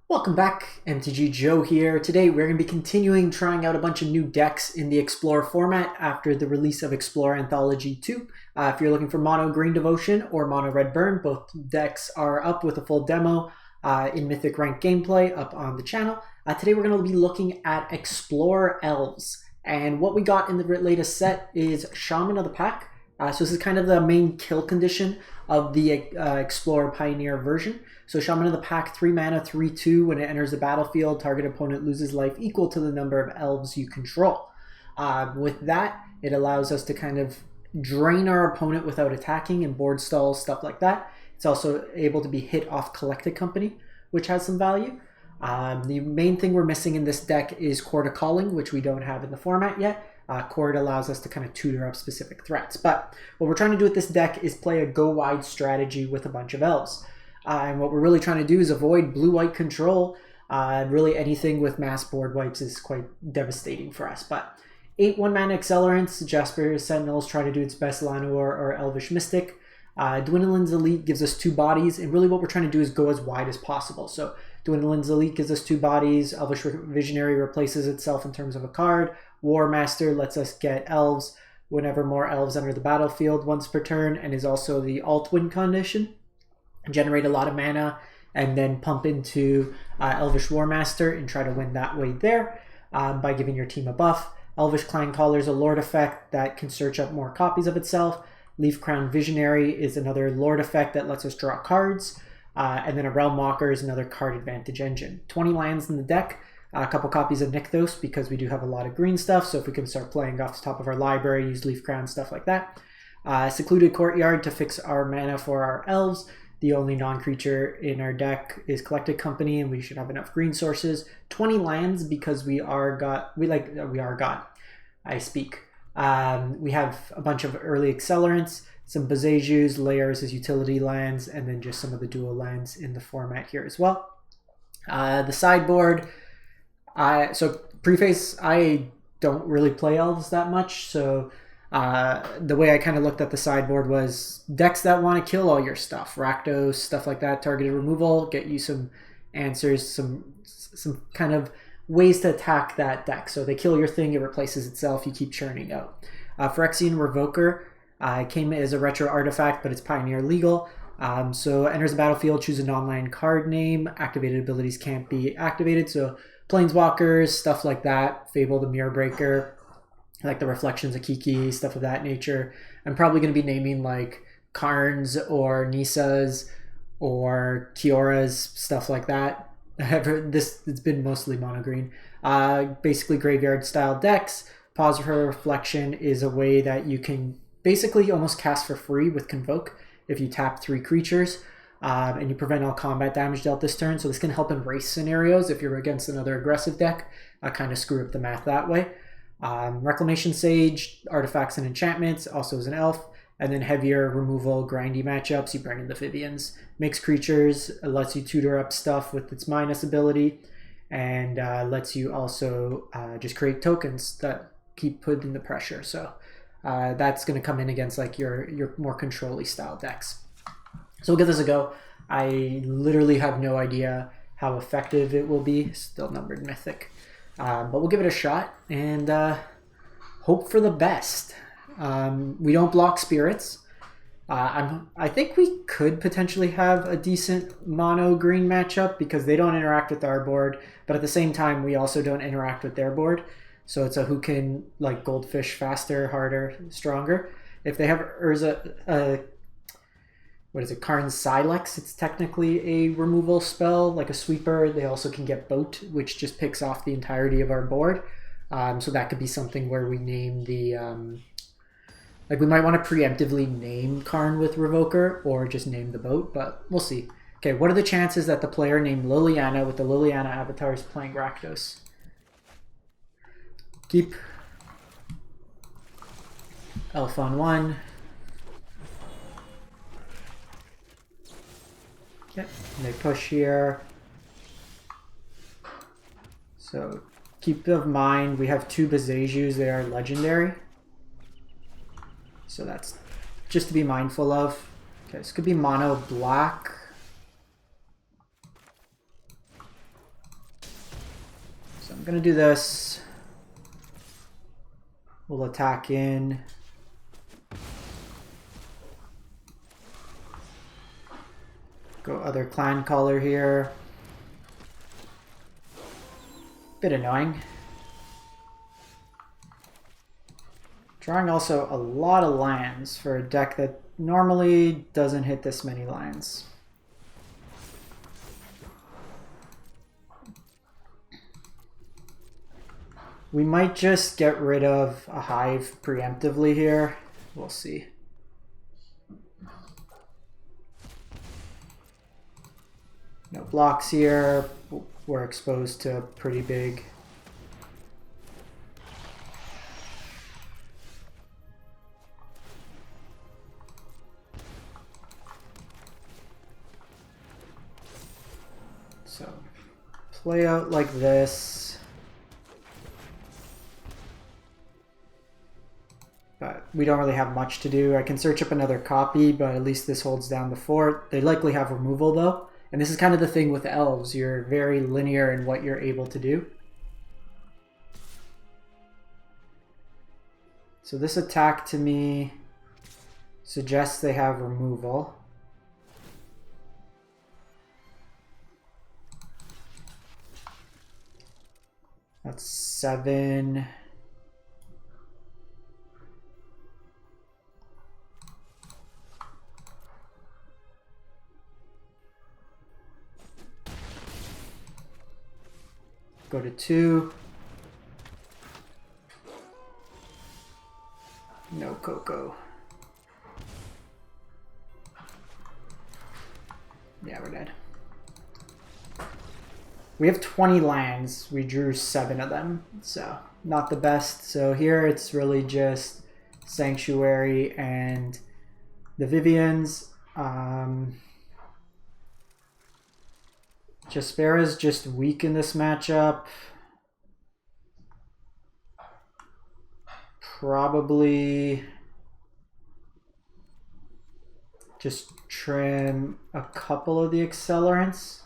Welcome back, MTG Joe here. Today we're going to be continuing trying out a bunch of new decks in the Explore format after the release of Explore Anthology 2. If you're looking for Mono Green Devotion or Mono Red Burn, both decks are up with a full demo in Mythic Rank gameplay up on the channel. Today we're going to be looking at Explore Elves. And what we got in the latest set is Shaman of the Pack. So this is kind of the main kill condition of the Explorer Pioneer version. So Shaman of the Pack, 3 mana, 3/2. When it enters the battlefield, target opponent loses life equal to the number of elves you control. With that, it allows us to kind of drain our opponent without attacking and board stalls, stuff like that. It's also able to be hit off Collected Company, which has some value. The main thing we're missing in this deck is Court of Calling, which we don't have in the format yet. Court allows us to kind of tutor up specific threats. But what we're trying to do with this deck is play a go-wide strategy with a bunch of elves. And what we're really trying to do is avoid blue-white control. Really anything with mass board wipes is quite devastating for us. But 8 1-mana accelerants, Jasper Sentinels try to do its best Llanowar or Elvish Mystic. Dwindlin's Elite gives us 2 bodies, and really what we're trying to do is go as wide as possible. So Dwindlin's Elite gives us 2 bodies, Elvish Visionary replaces itself in terms of a card, War Master lets us get elves whenever more elves enter the battlefield once per turn, and is also the alt win condition. Generate a lot of mana and then pump into Elvish War Master and try to win that way there by giving your team a buff. Elvish Clan Caller is a Lord effect that can search up more copies of itself. Leaf Crown Visionary is another Lord effect that lets us draw cards. And then a Realm Walker is another card advantage engine. 20 lands in the deck, a couple copies of Nykthos because we do have a lot of green stuff, so if we can start playing off the top of our library, use Leaf Crown, stuff like that. Secluded Courtyard to fix our mana for our elves. The only non-creature in our deck is Collected Company, and we should have enough green sources. 20 lands because we have a bunch of early accelerants, some Bazejus, layers as utility lands, and then just some of the dual lands in the format here as well. The sideboard, so preface, I don't really play elves that much, so the way I kind of looked at the sideboard was decks that want to kill all your stuff, Rakdos, stuff like that, targeted removal, get you some answers, some kind of ways to attack that deck. So they kill your thing, it replaces itself, you keep churning out. Phyrexian Revoker came as a retro artifact, but it's Pioneer legal. So enters the battlefield, choose a non-land card name, activated abilities can't be activated, so Planeswalkers, stuff like that, Fable the Mirror Breaker, like the Reflections of Kiki, stuff of that nature. I'm probably going to be naming like Karns or Nisas or Kioras, stuff like that. It's been mostly mono green. Basically graveyard style decks. Pause for Reflection is a way that you can basically almost cast for free with Convoke if you tap 3 creatures. And you prevent all combat damage dealt this turn. So this can help in race scenarios if you're against another aggressive deck. Kind of screw up the math that way. Reclamation Sage, artifacts and enchantments, also as an elf. And then heavier removal, grindy matchups, you bring in the Amphibians. Mixed creatures, lets you tutor up stuff with its minus ability. And lets you also just create tokens that keep putting the pressure. So that's going to come in against like your more control-y style decks. So we'll give this a go. I literally have no idea how effective it will be. Still numbered Mythic. But we'll give it a shot and hope for the best. We don't block spirits. I think we could potentially have a decent mono green matchup because they don't interact with our board, but at the same time we also don't interact with their board. So it's a who can like goldfish faster, harder, stronger. If they have Urza, Karn's Silex, it's technically a removal spell, like a sweeper. They also can get Boat, which just picks off the entirety of our board. So that could be something where we name the... we might want to preemptively name Karn with Revoker, or just name the Boat, but we'll see. Okay, what are the chances that the player named Liliana with the Liliana avatar is playing Rakdos? Keep Elf on 1. Yep, and they push here. So keep in mind we have 2 Bazejus, they are legendary. So that's just to be mindful of. Okay, this could be mono black. I'm gonna do this. We'll attack in. Go other clan color here. Bit annoying. Drawing also a lot of lands for a deck that normally doesn't hit this many lands. We might just get rid of a hive preemptively here. We'll see. No blocks here. We're exposed to pretty big. So play out like this. But we don't really have much to do. I can search up another copy, but at least this holds down the fort. They likely have removal though. And this is kind of the thing with elves. You're very linear in what you're able to do. So this attack to me suggests they have removal. That's 7. Go to 2. No Coco. Yeah, we're dead. We have 20 lands. We drew 7 of them, so not the best. So here it's really just Sanctuary and the Vivians. Jaspera's just weak in this matchup. Probably just trim a couple of the accelerants,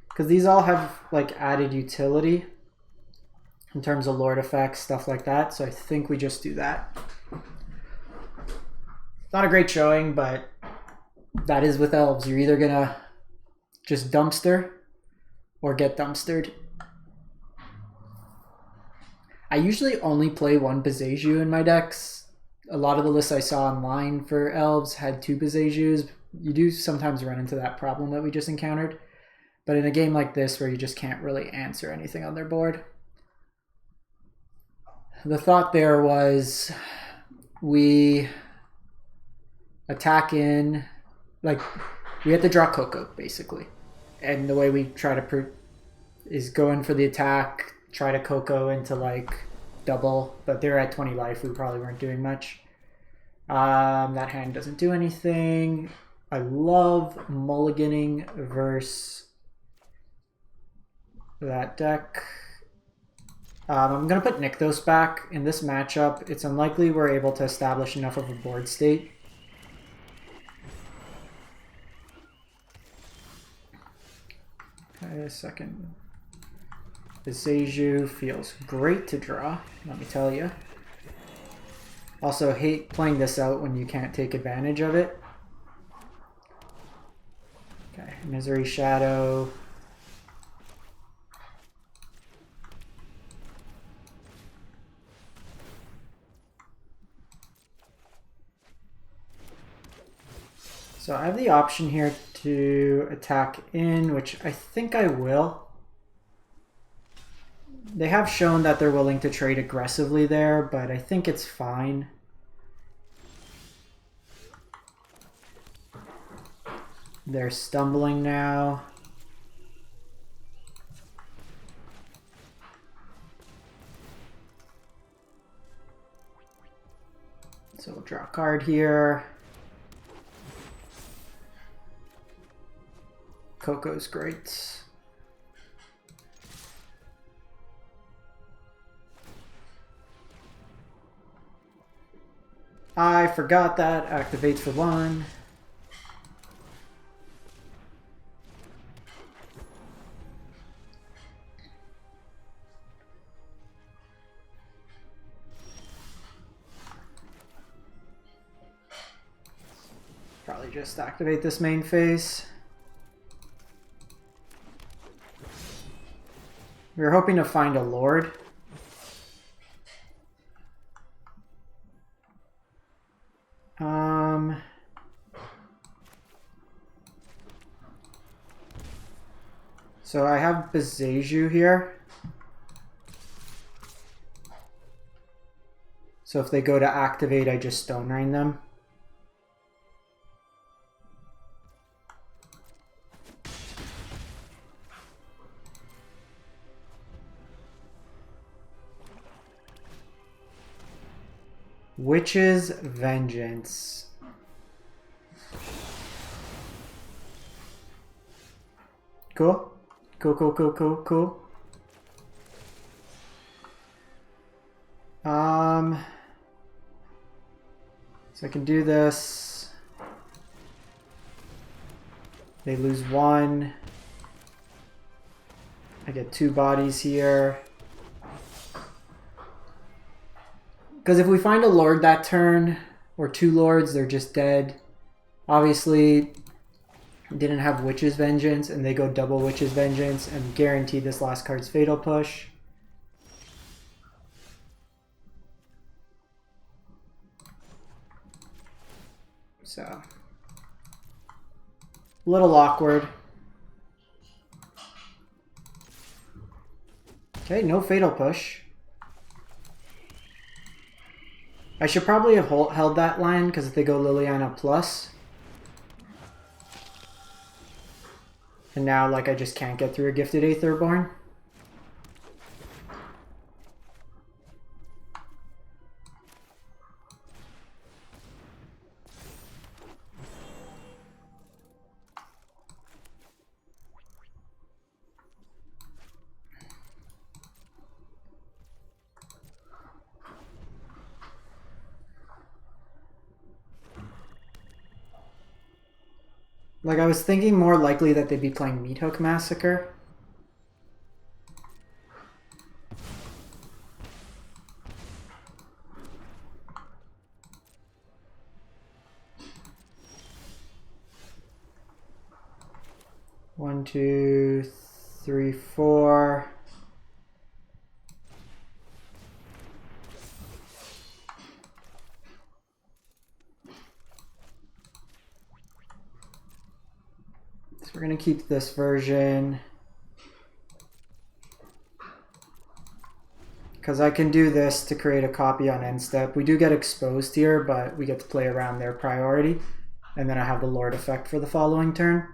because these all have like added utility in terms of lord effects, stuff like that. So I think we just do that. Not a great showing, but that is with elves. You're either gonna just dumpster or get dumpstered. I usually only play 1 Bezeju in my decks. A lot of the lists I saw online for elves had 2 Bezejus. You do sometimes run into that problem that we just encountered. But in a game like this where you just can't really answer anything on their board. The thought there was we attack in, like we have to draw Coco basically. And the way we try to is go in for the attack, try to Coco into like double, but they're at 20 life. We probably weren't doing much. That hand doesn't do anything. I love mulliganing versus that deck. I'm going to put Nykthos back in this matchup. It's unlikely we're able to establish enough of a board state. Okay, second. Bezeju feels great to draw, let me tell you. Also hate playing this out when you can't take advantage of it. Okay, Misery Shadow. So I have the option here to attack in, which I think I will. They have shown that they're willing to trade aggressively there, but I think it's fine. They're stumbling now. So we'll draw a card here. Coco's great. I forgot that. Activates for 1. probably just activate this main phase. We were hoping to find a Lord. So I have Bezeju here. So if they go to activate, I just Stone Rain them. Witch's Vengeance. Cool. Cool. So I can do this. They lose 1. I get 2 bodies here. Because if we find a Lord that turn, or 2 Lords, they're just dead. Obviously, didn't have Witch's Vengeance, and they go double Witch's Vengeance, and guarantee this last card's Fatal Push. So, a little awkward. Okay, no Fatal Push. I should probably have held that line, because if they go Liliana plus. And now, like, I just can't get through a Gifted Aetherborn. Like, I was thinking more likely that they'd be playing Meathook Massacre. One, two, three, four. We're going to keep this version because I can do this to create a copy on end step. We do get exposed here, but we get to play around their priority. And then I have the Lord effect for the following turn.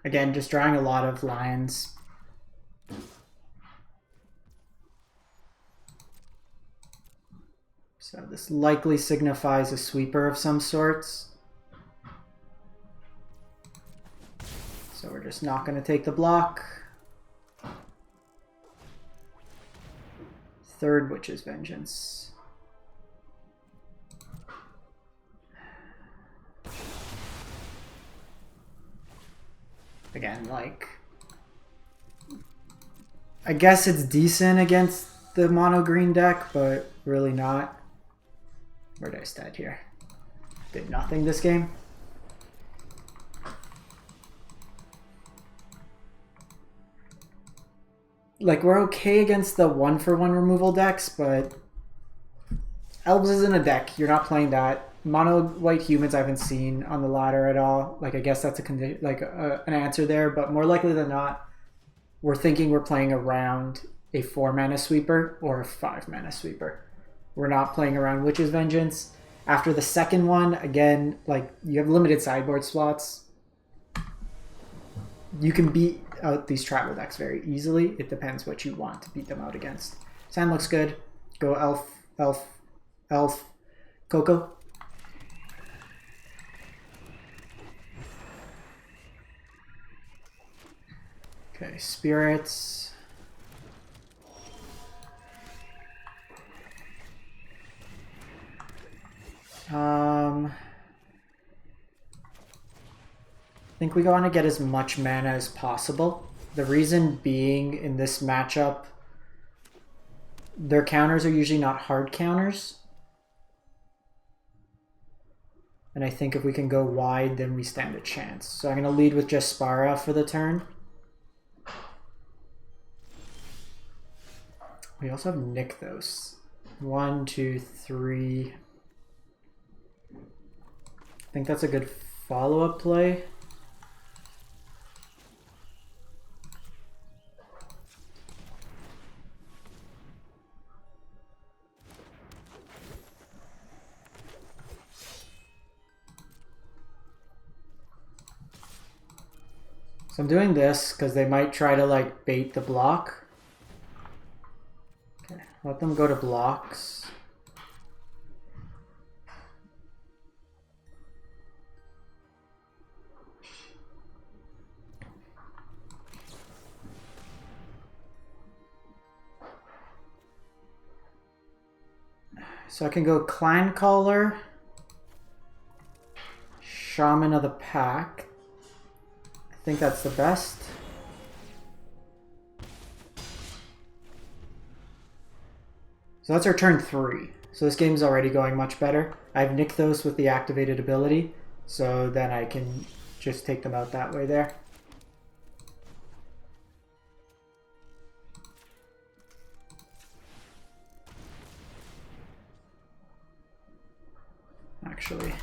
Again, just drawing a lot of lions. So this likely signifies a sweeper of some sorts. So we're just not going to take the block. Third Witch's Vengeance. Again, like, I guess it's decent against the mono green deck, but really not. Where did I stat here? Did nothing this game. Like, we're okay against the 1-for-1 removal decks, but Elves isn't a deck. You're not playing that. Mono white humans I haven't seen on the ladder at all. Like, I guess that's an answer there, but more likely than not, we're thinking we're playing around a 4-mana sweeper or a 5-mana sweeper. We're not playing around Witch's Vengeance. After the second one, again, like, you have limited sideboard slots. You can beat out these travel decks very easily. It depends what you want to beat them out against. Sand looks good. Go Elf, Coco. Okay, Spirits. I think we want to get as much mana as possible. The reason being, in this matchup, their counters are usually not hard counters. And I think if we can go wide, then we stand a chance. So I'm going to lead with Jaspara for the turn. We also have Nykthos. 1, 2, 3. I think that's a good follow-up play. So I'm doing this because they might try to like bait the block. Okay, let them go to blocks. So I can go Clan Caller, Shaman of the Pack. I think that's the best. So that's our turn 3. So this game's already going much better. I have Nykthos with the activated ability, so then I can just take them out that way there. Actually.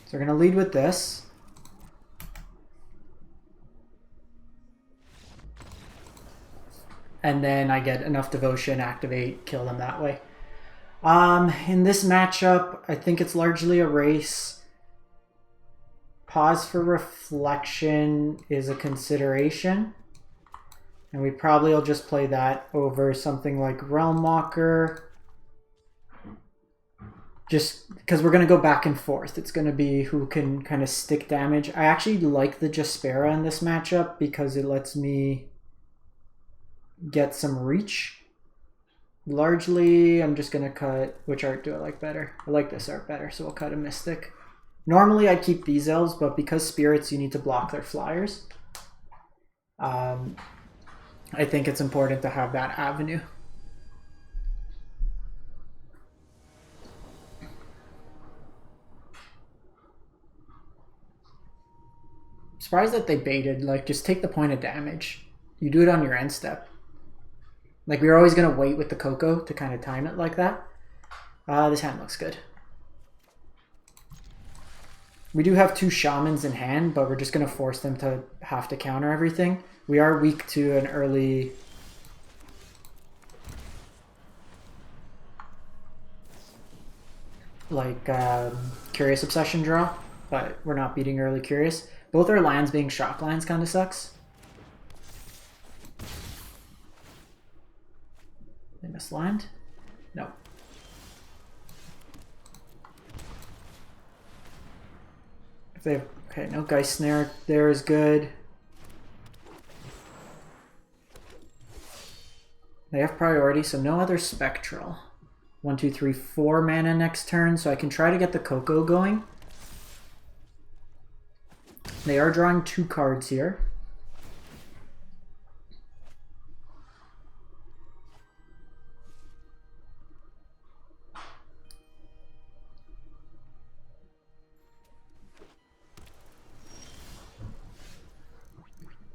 So we're going to lead with this. And then I get enough devotion, activate, kill them that way. In this matchup, I think it's largely a race. Pause for reflection is a consideration. And we probably will just play that over something like Realm Walker. Just because we're going to go back and forth. It's going to be who can kind of stick damage. I actually like the Jaspera in this matchup because it lets me get some reach. Largely, I'm just going to cut... Which art do I like better? I like this art better, so we'll cut a Mystic. Normally, I'd keep these elves, but because spirits, you need to block their flyers. I think it's important to have that avenue. Surprised that they baited. Like, just take the point of damage. You do it on your end step. Like, we were always going to wait with the Coco to kind of time it like that. This hand looks good. We do have 2 Shamans in hand, but we're just going to force them to have to counter everything. We are weak to an early... like, Curious Obsession draw, but we're not beating early Curious. Both our lands being shock lands kind of sucks. They mislined? No. If they have, okay, no Geist Snare there is good. They have priority, so no other Spectral. 1, 2, 3, 4 mana next turn, so I can try to get the Coco going. They are drawing 2 cards here.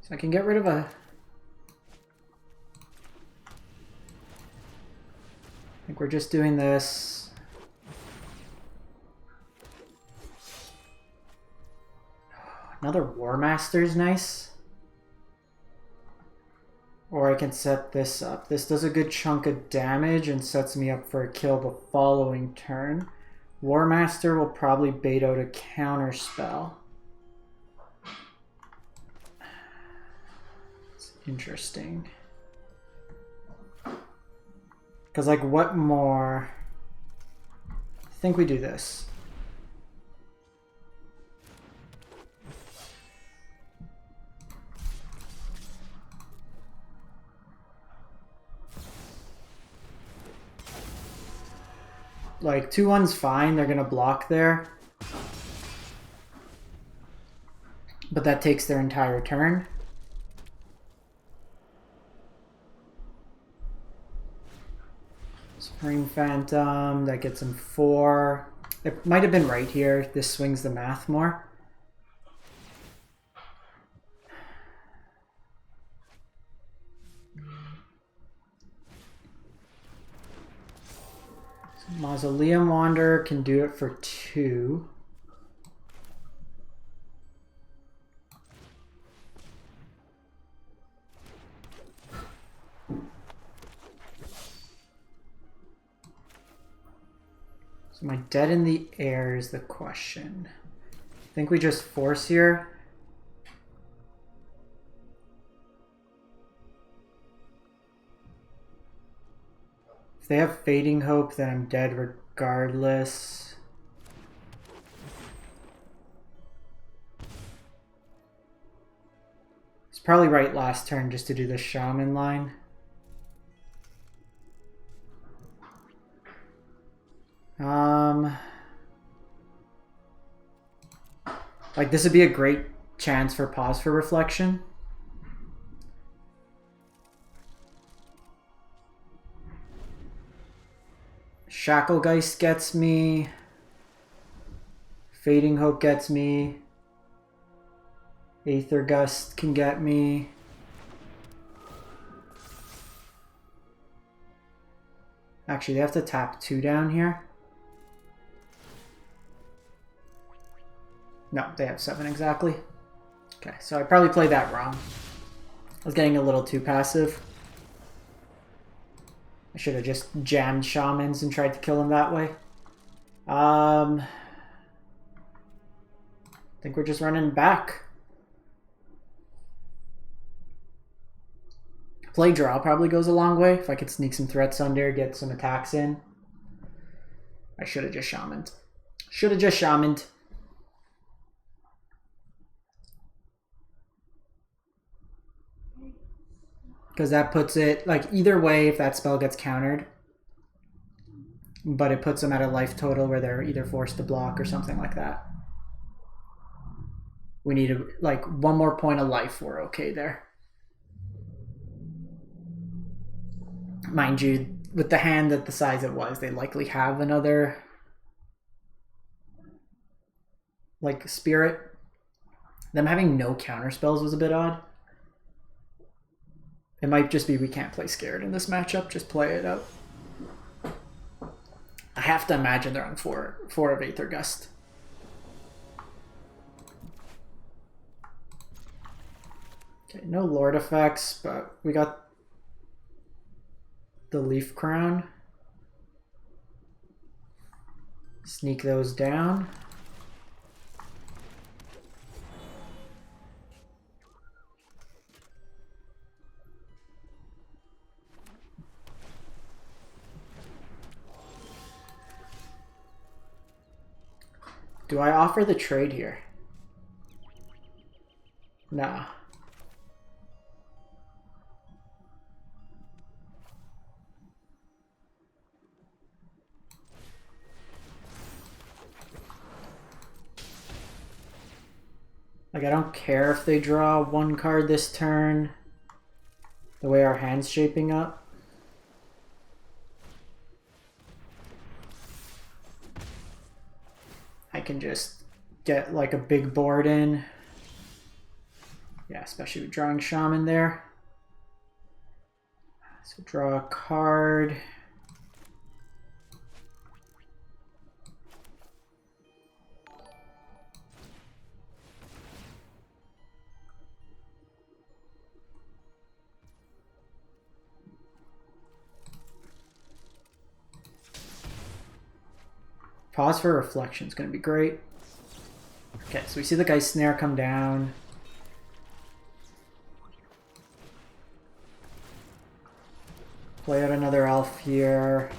So I can get rid of a... I think we're just doing this. Another War Master's nice. Or I can set this up. This does a good chunk of damage and sets me up for a kill the following turn. War Master will probably bait out a counter spell. It's interesting. Because, like, what more? I think we do this. Like, 2/1's fine. They're going to block there. But that takes their entire turn. Spring Phantom, that gets him 4. It might have been right here. This swings the math more. So Mausoleum Wanderer can do it for 2. So am I dead in the air is the question. I think we just force here. If they have Fading Hope, then I'm dead regardless. It's probably right last turn just to do the Shaman line. Like this would be a great chance for pause for reflection. Shacklegeist gets me. Fading Hope gets me. Aether Gust can get me. Actually, they have to tap 2 down here. No, they have 7 exactly. Okay, so I probably played that wrong. I was getting a little too passive. I should have just jammed Shamans and tried to kill him that way. I think we're just running back. Play draw probably goes a long way. If I could sneak some threats under, get some attacks in. I should have just Shamaned. Should have just Shamaned. Because that puts it, like, either way if that spell gets countered. But it puts them at a life total where they're either forced to block or something like that. We need, like, 1 more point of life. We're okay there. Mind you, with the hand at the size it was, they likely have another, like, spirit. Them having no counter spells was a bit odd. It might just be we can't play scared in this matchup. Just play it out. I have to imagine they're on 4 of Aether Gust. Okay, no Lord effects, but we got the Leaf Crown. Sneak those down. Do I offer the trade here? Nah. Like, I don't care if they draw 1 card this turn, the way our hand's shaping up. I can just get like a big board in. Yeah, especially with drawing Shaman there. So draw a card. Pause for reflection is going to be great. Okay, so we see the guy's snare come down. Play out another elf here.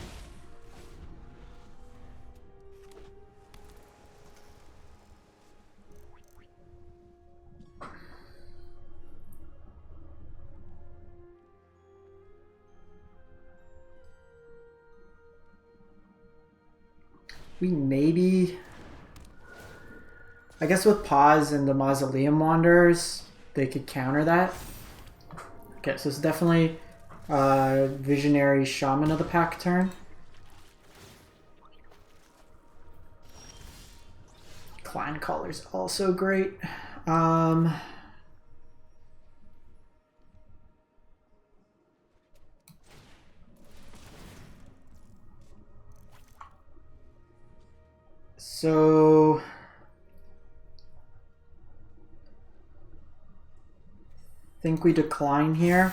We maybe, I guess with pause and the Mausoleum Wanderers, they could counter that. Okay, so it's definitely Visionary Shaman of the pack turn. Clan Caller's also great. So I think we decline here.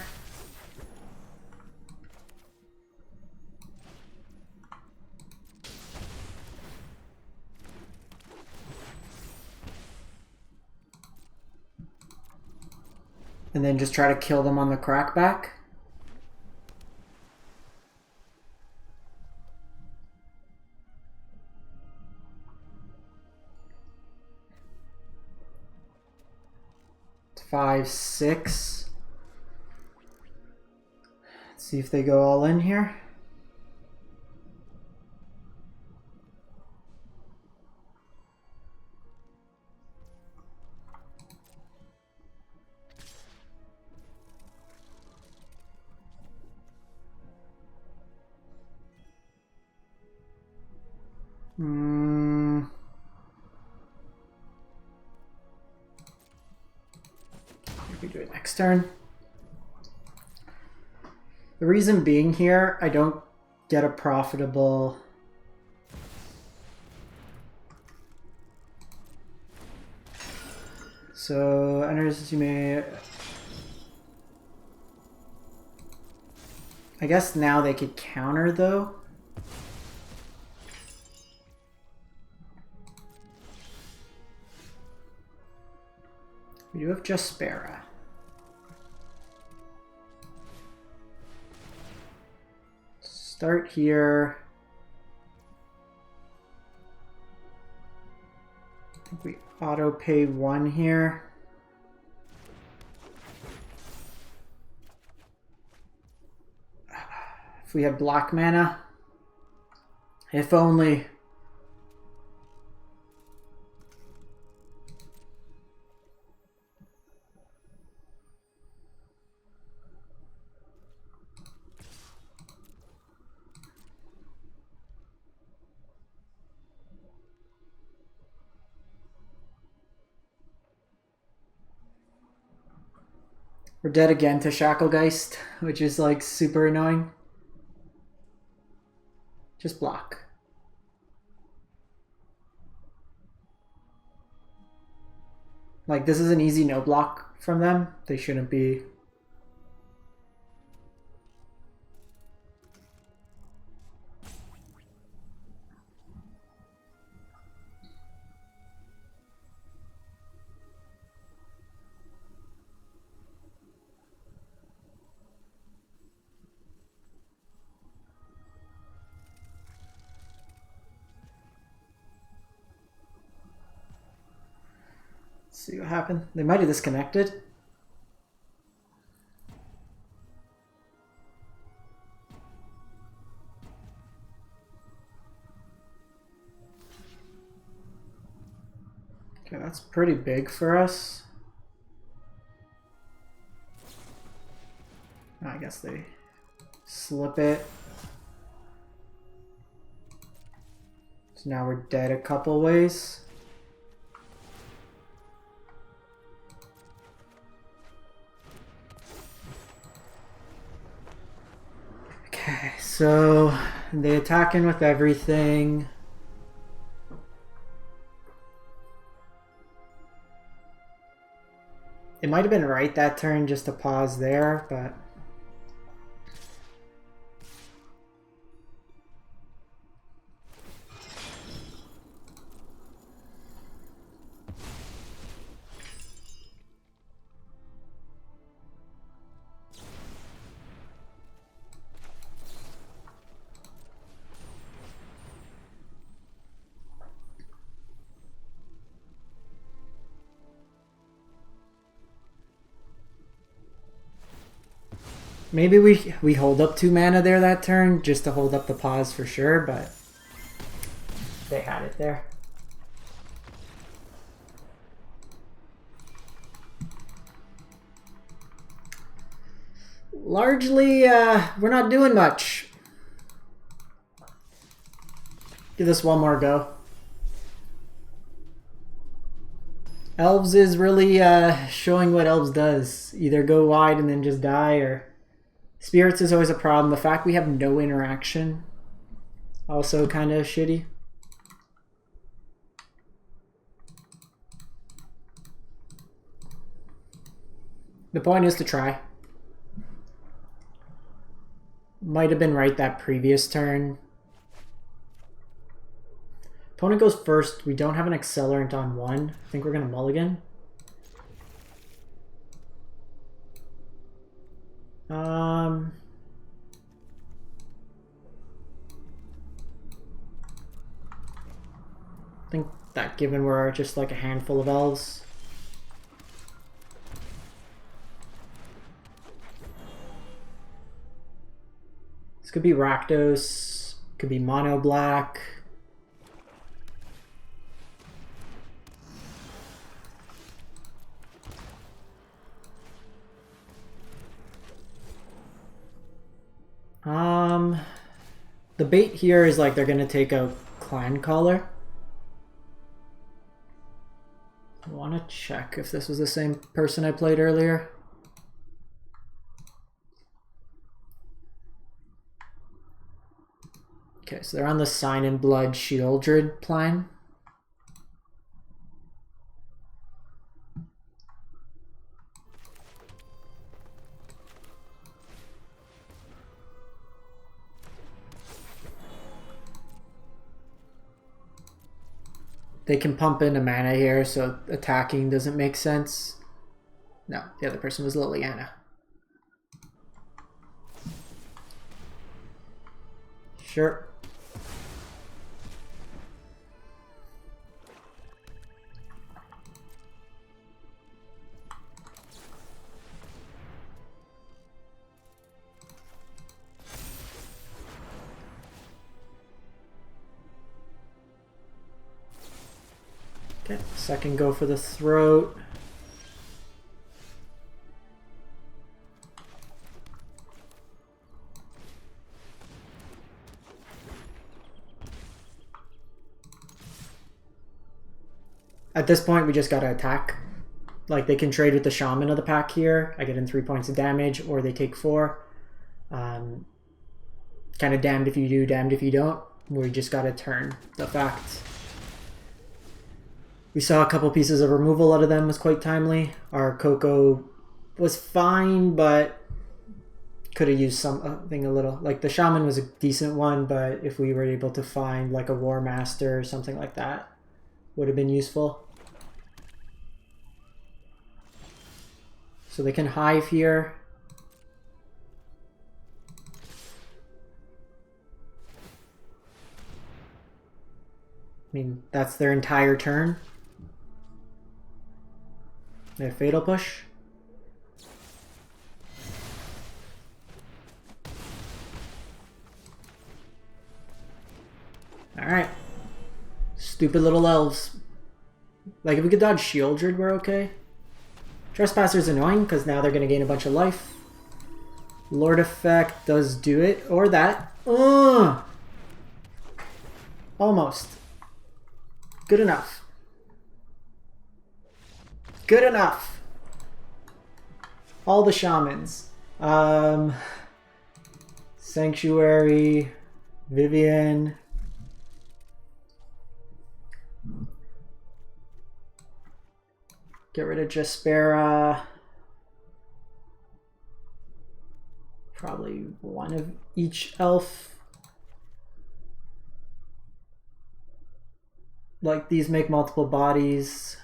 And then just try to kill them on the crackback. It's 5-6. Let's see if they go all in here. We do it next turn. The reason being here, I don't get a profitable... So, enters you may... I guess now they could counter though. We do have Jaspera. Start here. I think we auto pay 1 here. If we had black mana, if only. We're dead again to Shacklegeist, which is like super annoying. Just block. Like, this is an easy no block from them. They shouldn't be. See what happened. They might have disconnected. Okay, that's pretty big for us. I guess they slip it. So now we're dead a couple ways. Okay, so they attack in with everything. It might have been right that turn just to pause there, but... Maybe we hold up 2 mana there that turn just to hold up the pause for sure, but they had it there. Largely, we're not doing much. Give this one more go. Elves is really showing what Elves does. Either go wide and then just die, or Spirits is always a problem. The fact we have no interaction, also kind of shitty. The point is to try. Might have been right that previous turn. Opponent goes first. We don't have an accelerant on one. I think we're going to mulligan. I think that given we're just like a handful of elves. This could be Rakdos, could be mono black. The bait here is like they're gonna take a clan caller. I want to check if this was the same person I played earlier. Okay, so they're on the Sign in Blood Shieldred plan. They can pump in a mana here, so attacking doesn't make sense. No, the other person was Liliana. Sure. Okay, second go for the throat. At this point, we just gotta attack. Like, they can trade with the Shaman of the pack here. I get in 3 points of damage, or they take 4. Kind of damned if you do, damned if you don't. We just gotta turn the fact. We saw a couple pieces of removal out of them was quite timely. Our Coco was fine, but could have used something a little. Like the Shaman was a decent one, but if we were able to find like a War Master or something like that, would have been useful. So they can hive here. I mean, that's their entire turn. They have Fatal Push. Alright. Stupid little elves. Like, if we could dodge Shieldred, we're okay. Trespasser's annoying, because now they're going to gain a bunch of life. Lord Effect does do it. Or that. Almost. Good enough. Good enough. All the Shamans. Sanctuary. Vivian. Get rid of Jaspera. Probably one of each elf. Like, these make multiple bodies.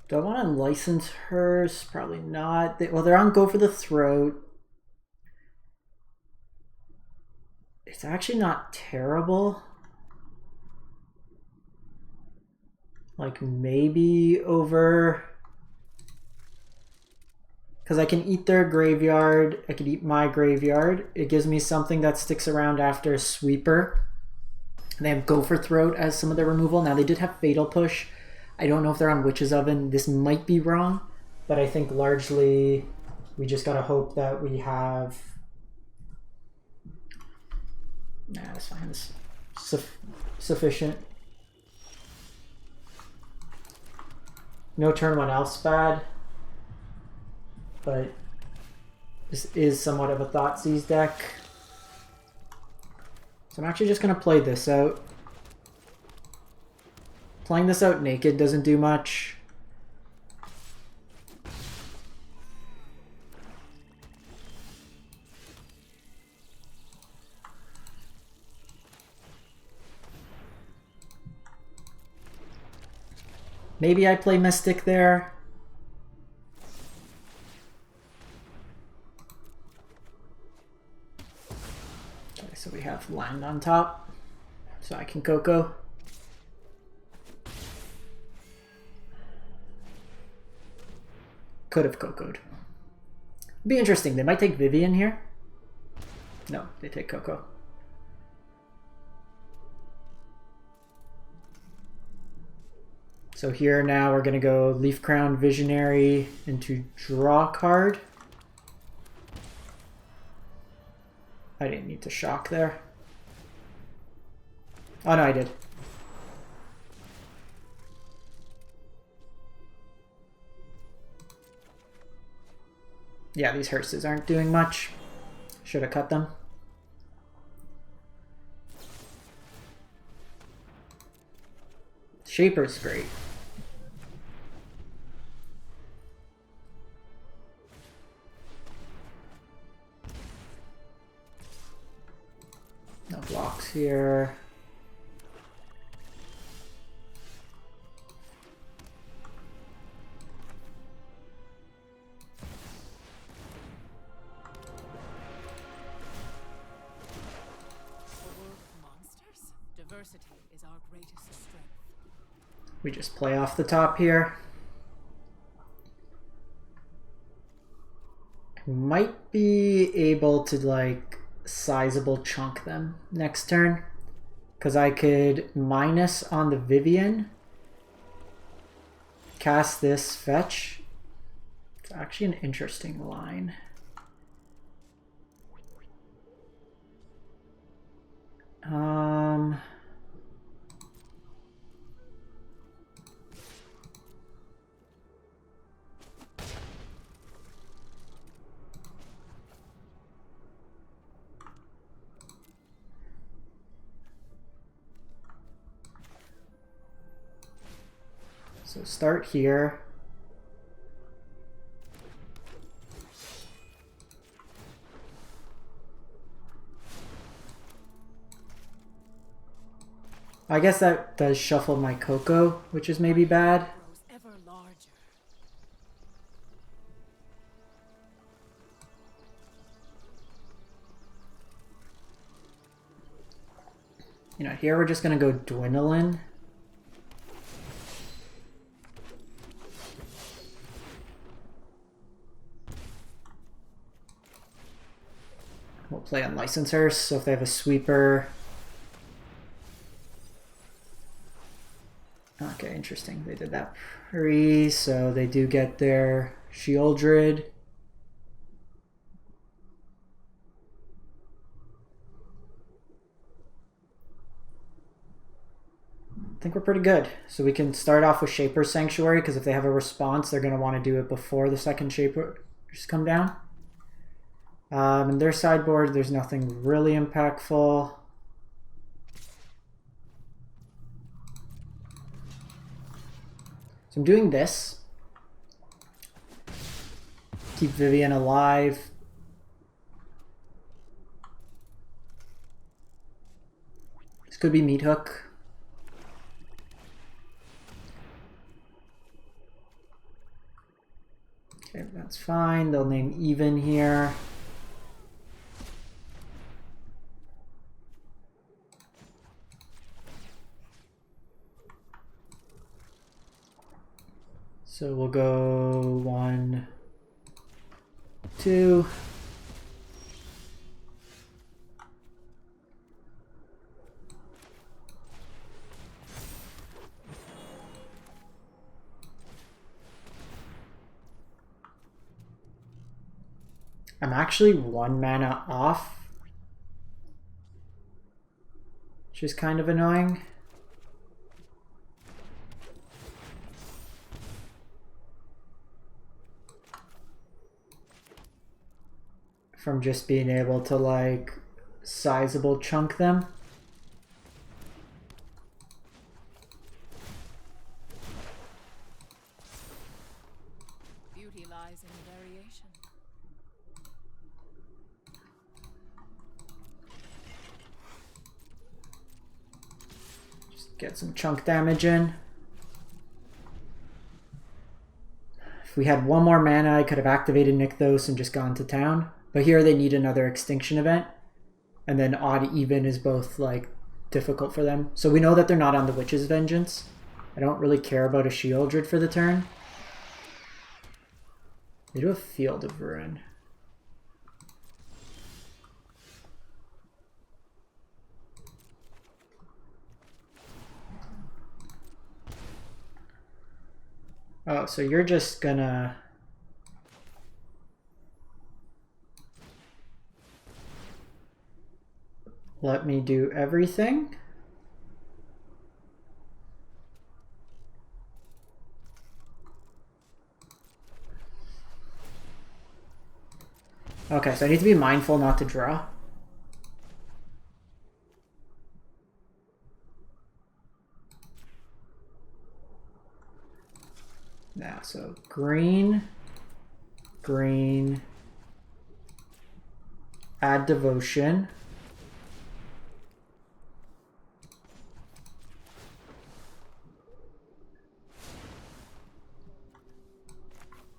Do I want to license hers? Probably not. Well, they're on Go for the Throat. It's actually not terrible. Like, maybe over... Because I can eat their graveyard. I could eat my graveyard. It gives me something that sticks around after Sweeper. They have Go for Throat as some of their removal. Now, they did have Fatal Push. I don't know if they're on Witch's Oven. This might be wrong, but I think largely we just gotta hope that we have... Nah, that's fine. It's sufficient. No turn one else bad, but this is somewhat of a Thoughtseize deck. So I'm actually just going to play this out. Playing this out naked doesn't do much. Maybe I play Mystic there. Okay, so we have land on top, so I can Coco. Could have Coco'd. Be interesting. They might take Vivian here. No, they take Coco. So here now we're going to go Leaf Crown Visionary into draw card. I didn't need to shock there. Oh no, I did. Yeah, these hearses aren't doing much. Should have cut them. Shaper's great. No blocks here. Diversity is our greatest strength. We just play off the top here. Might be able to like sizable chunk them next turn, because I could minus on the Vivian, cast this fetch. It's actually an interesting line. So start here. I guess that does shuffle my Coco, which is maybe bad. Ever larger. You know, here we're just gonna go Dwindlin'. We'll play on Licensors, so if they have a sweeper. Okay, interesting. They did that pre, so they do get their Shieldred. I think we're pretty good. So we can start off with Shaper's Sanctuary, because if they have a response, they're going to want to do it before the second Shaper just come down. In their sideboard, there's nothing really impactful. So I'm doing this. Keep Vivian alive. This could be Meat Hook. Okay, that's fine. They'll name even here. So we'll go 1, 2. I'm actually 1 mana off, which is kind of annoying. from just being able to like sizable chunk them. Beauty lies in variation. Just get some chunk damage in. If we had one more mana, I could have activated Nykthos and just gone to town. But here they need another extinction event. And then odd even is both like difficult for them. So we know that they're not on the Witch's Vengeance. I don't really care about a Shieldred for the turn. They do a Field of Ruin. Oh, so you're just gonna... let me do everything? Okay, so I need to be mindful not to draw. Now, so green, green, add devotion.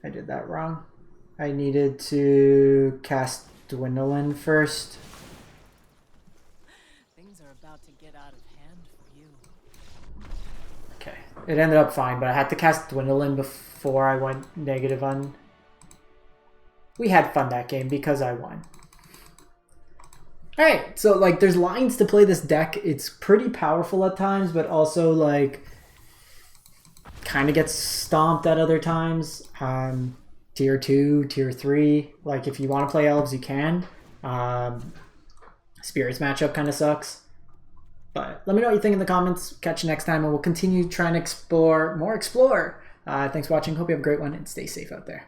I did that wrong. I needed to cast Dwindlin first. Things are about to get out of hand for you. Okay, it ended up fine, but I had to cast Dwindlin before I went negative on... We had fun that game because I won. Alright, so like there's lines to play this deck. It's pretty powerful at times, but also like kind of gets stomped at other times. Tier 2, Tier 3. Like if you want to play Elves, you can. Spirits matchup kind of sucks. But let me know what you think in the comments. Catch you next time, and we'll continue trying to explore more Explore. Thanks for watching. Hope you have a great one, and stay safe out there.